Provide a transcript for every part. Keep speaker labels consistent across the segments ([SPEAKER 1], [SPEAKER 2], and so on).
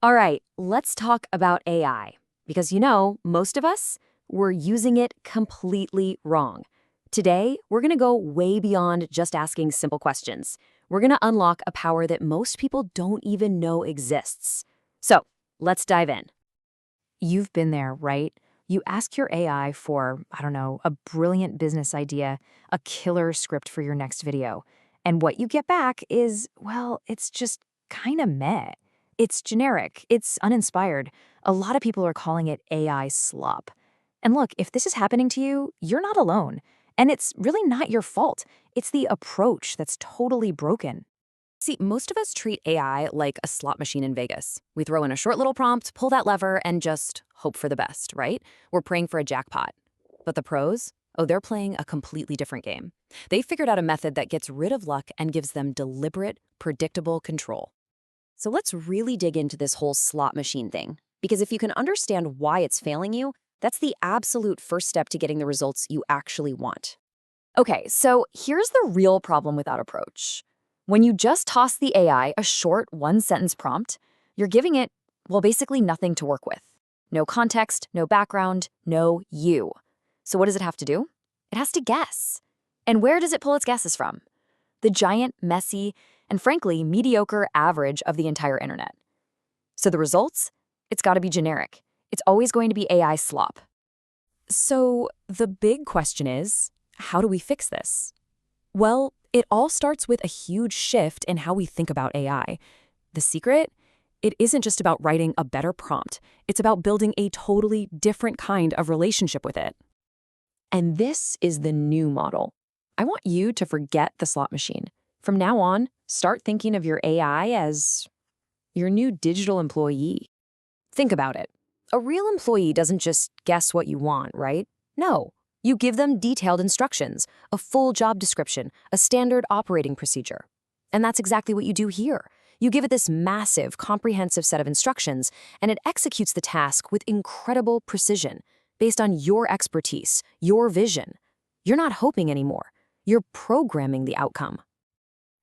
[SPEAKER 1] All right, let's talk about AI. Because most of us, we're using it completely wrong. Today, we're going to go way beyond just asking simple questions. We're going to unlock a power that most people don't even know exists. So, let's dive in. You've been there, right? You ask your AI for, I don't know, a brilliant business idea, a killer script for your next video. And what you get back is, well, it's just kind of meh. It's generic, it's uninspired. A lot of people are calling it AI slop. And look, if this is happening to you, you're not alone. And it's really not your fault. It's the approach that's totally broken. See, most of us treat AI like a slot machine in Vegas. We throw in a short little prompt, pull that lever, and just hope for the best, right? We're praying for a jackpot. But the pros? Oh, they're playing a completely different game. They figured out a method that gets rid of luck and gives them deliberate, predictable control. So let's really dig into this whole slot machine thing. Because if you can understand why it's failing you, that's the absolute first step to getting the results you actually want. Okay, so here's the real problem with that approach. When you just toss the AI a short one-sentence prompt, you're giving it, well, basically nothing to work with. No context, no background, no you. So what does it have to do? It has to guess. And where does it pull its guesses from? The giant, messy, and frankly, mediocre average of the entire internet. So the results? It's got to be generic. It's always going to be AI slop. So the big question is, how do we fix this? Well, it all starts with a huge shift in how we think about AI. The secret? It isn't just about writing a better prompt. It's about building a totally different kind of relationship with it. And this is the new model. I want you to forget the slot machine. From now on, start thinking of your AI as your new digital employee. Think about it. A real employee doesn't just guess what you want, right? No. You give them detailed instructions, a full job description, a standard operating procedure. And that's exactly what you do here. You give it this massive, comprehensive set of instructions, and it executes the task with incredible precision, based on your expertise, your vision. You're not hoping anymore. You're programming the outcome.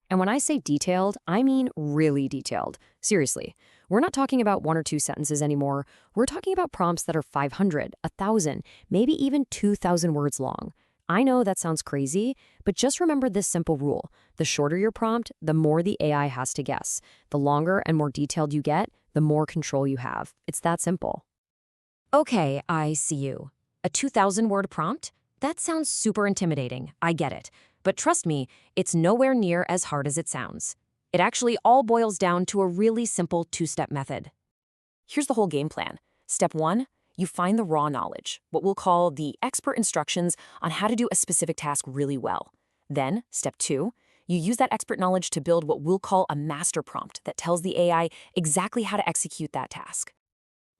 [SPEAKER 1] And when I say detailed, I mean really detailed. Seriously, we're not talking about 1 or 2 sentences anymore. We're talking about prompts that are 500, 1,000, maybe even 2,000 words long. I know that sounds crazy, but just remember this simple rule. The shorter your prompt, the more the AI has to guess. The longer and more detailed you get, the more control you have. It's that simple. Okay, I see you. A 2,000-word prompt? That sounds super intimidating. I get it. But trust me, it's nowhere near as hard as it sounds. It actually all boils down to a really simple 2-step method. Here's the whole game plan. Step 1, you find the raw knowledge, what we'll call the expert instructions on how to do a specific task really well. Then, step 2, you use that expert knowledge to build what we'll call a master prompt that tells the AI exactly how to execute that task.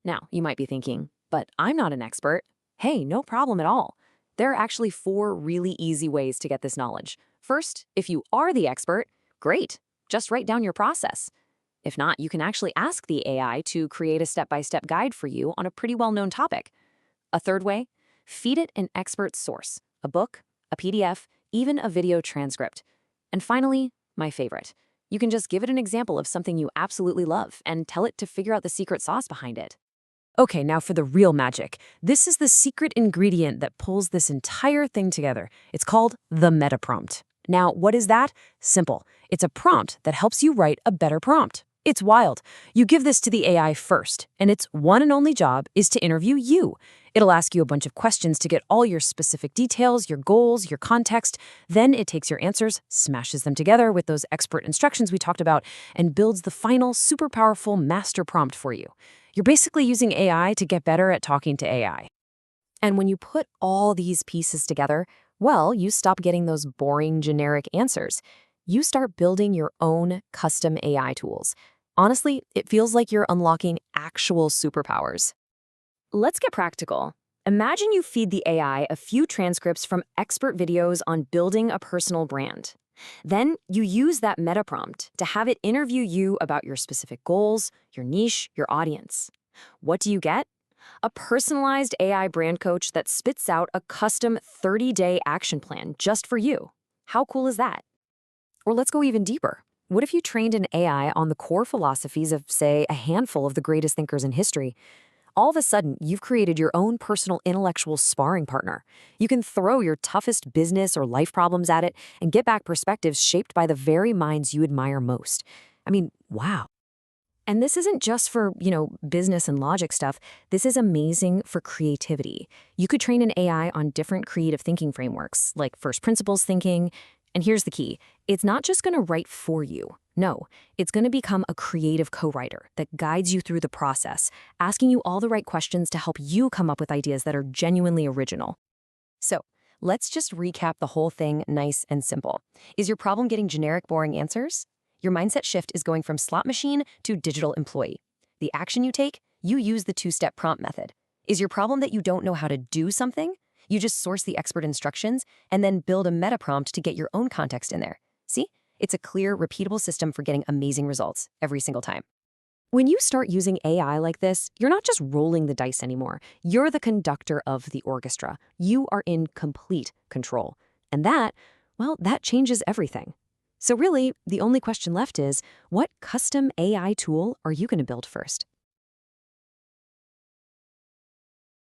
[SPEAKER 1] Now, you might be thinking, but I'm not an expert. Hey, no problem at all. There are actually 4 really easy ways to get this knowledge. First, if you are the expert, great. Just write down your process. If not, you can actually ask the AI to create a step-by-step guide for you on a pretty well-known topic. A third way, feed it an expert source, a book, a PDF, even a video transcript. And finally, my favorite, you can just give it an example of something you absolutely love and tell it to figure out the secret sauce behind it. Okay, now for the real magic. This is the secret ingredient that pulls this entire thing together. It's called the meta prompt. Now, what is that? Simple. It's a prompt that helps you write a better prompt. It's wild. You give this to the AI first, and its one and only job is to interview you. It'll ask you a bunch of questions to get all your specific details, your goals, your context. Then it takes your answers, smashes them together with those expert instructions we talked about, and builds the final super powerful master prompt for you. You're basically using AI to get better at talking to AI. And when you put all these pieces together, well, you stop getting those boring generic answers. You start building your own custom AI tools. Honestly, it feels like you're unlocking actual superpowers. Let's get practical. Imagine you feed the AI a few transcripts from expert videos on building a personal brand. Then you use that meta prompt to have it interview you about your specific goals, your niche, your audience. What do you get? A personalized AI brand coach that spits out a custom 30-day action plan just for you. How cool is that? Or let's go even deeper. What if you trained an AI on the core philosophies of, say, a handful of the greatest thinkers in history? All of a sudden, you've created your own personal intellectual sparring partner. You can throw your toughest business or life problems at it and get back perspectives shaped by the very minds you admire most. I mean, wow. And this isn't just for, business and logic stuff. This is amazing for creativity. You could train an AI on different creative thinking frameworks, like first principles thinking. And here's the key. It's not just going to write for you. No, it's going to become a creative co-writer that guides you through the process, asking you all the right questions to help you come up with ideas that are genuinely original. So, let's just recap the whole thing nice and simple. Is your problem getting generic, boring answers? Your mindset shift is going from slot machine to digital employee. The action you take, you use the two-step prompt method. Is your problem that you don't know how to do something? You just source the expert instructions and then build a meta prompt to get your own context in there. See? It's a clear, repeatable system for getting amazing results every single time. When you start using AI like this, you're not just rolling the dice anymore. You're the conductor of the orchestra. You are in complete control. And that changes everything. So really, the only question left is, what custom AI tool are you going to build first?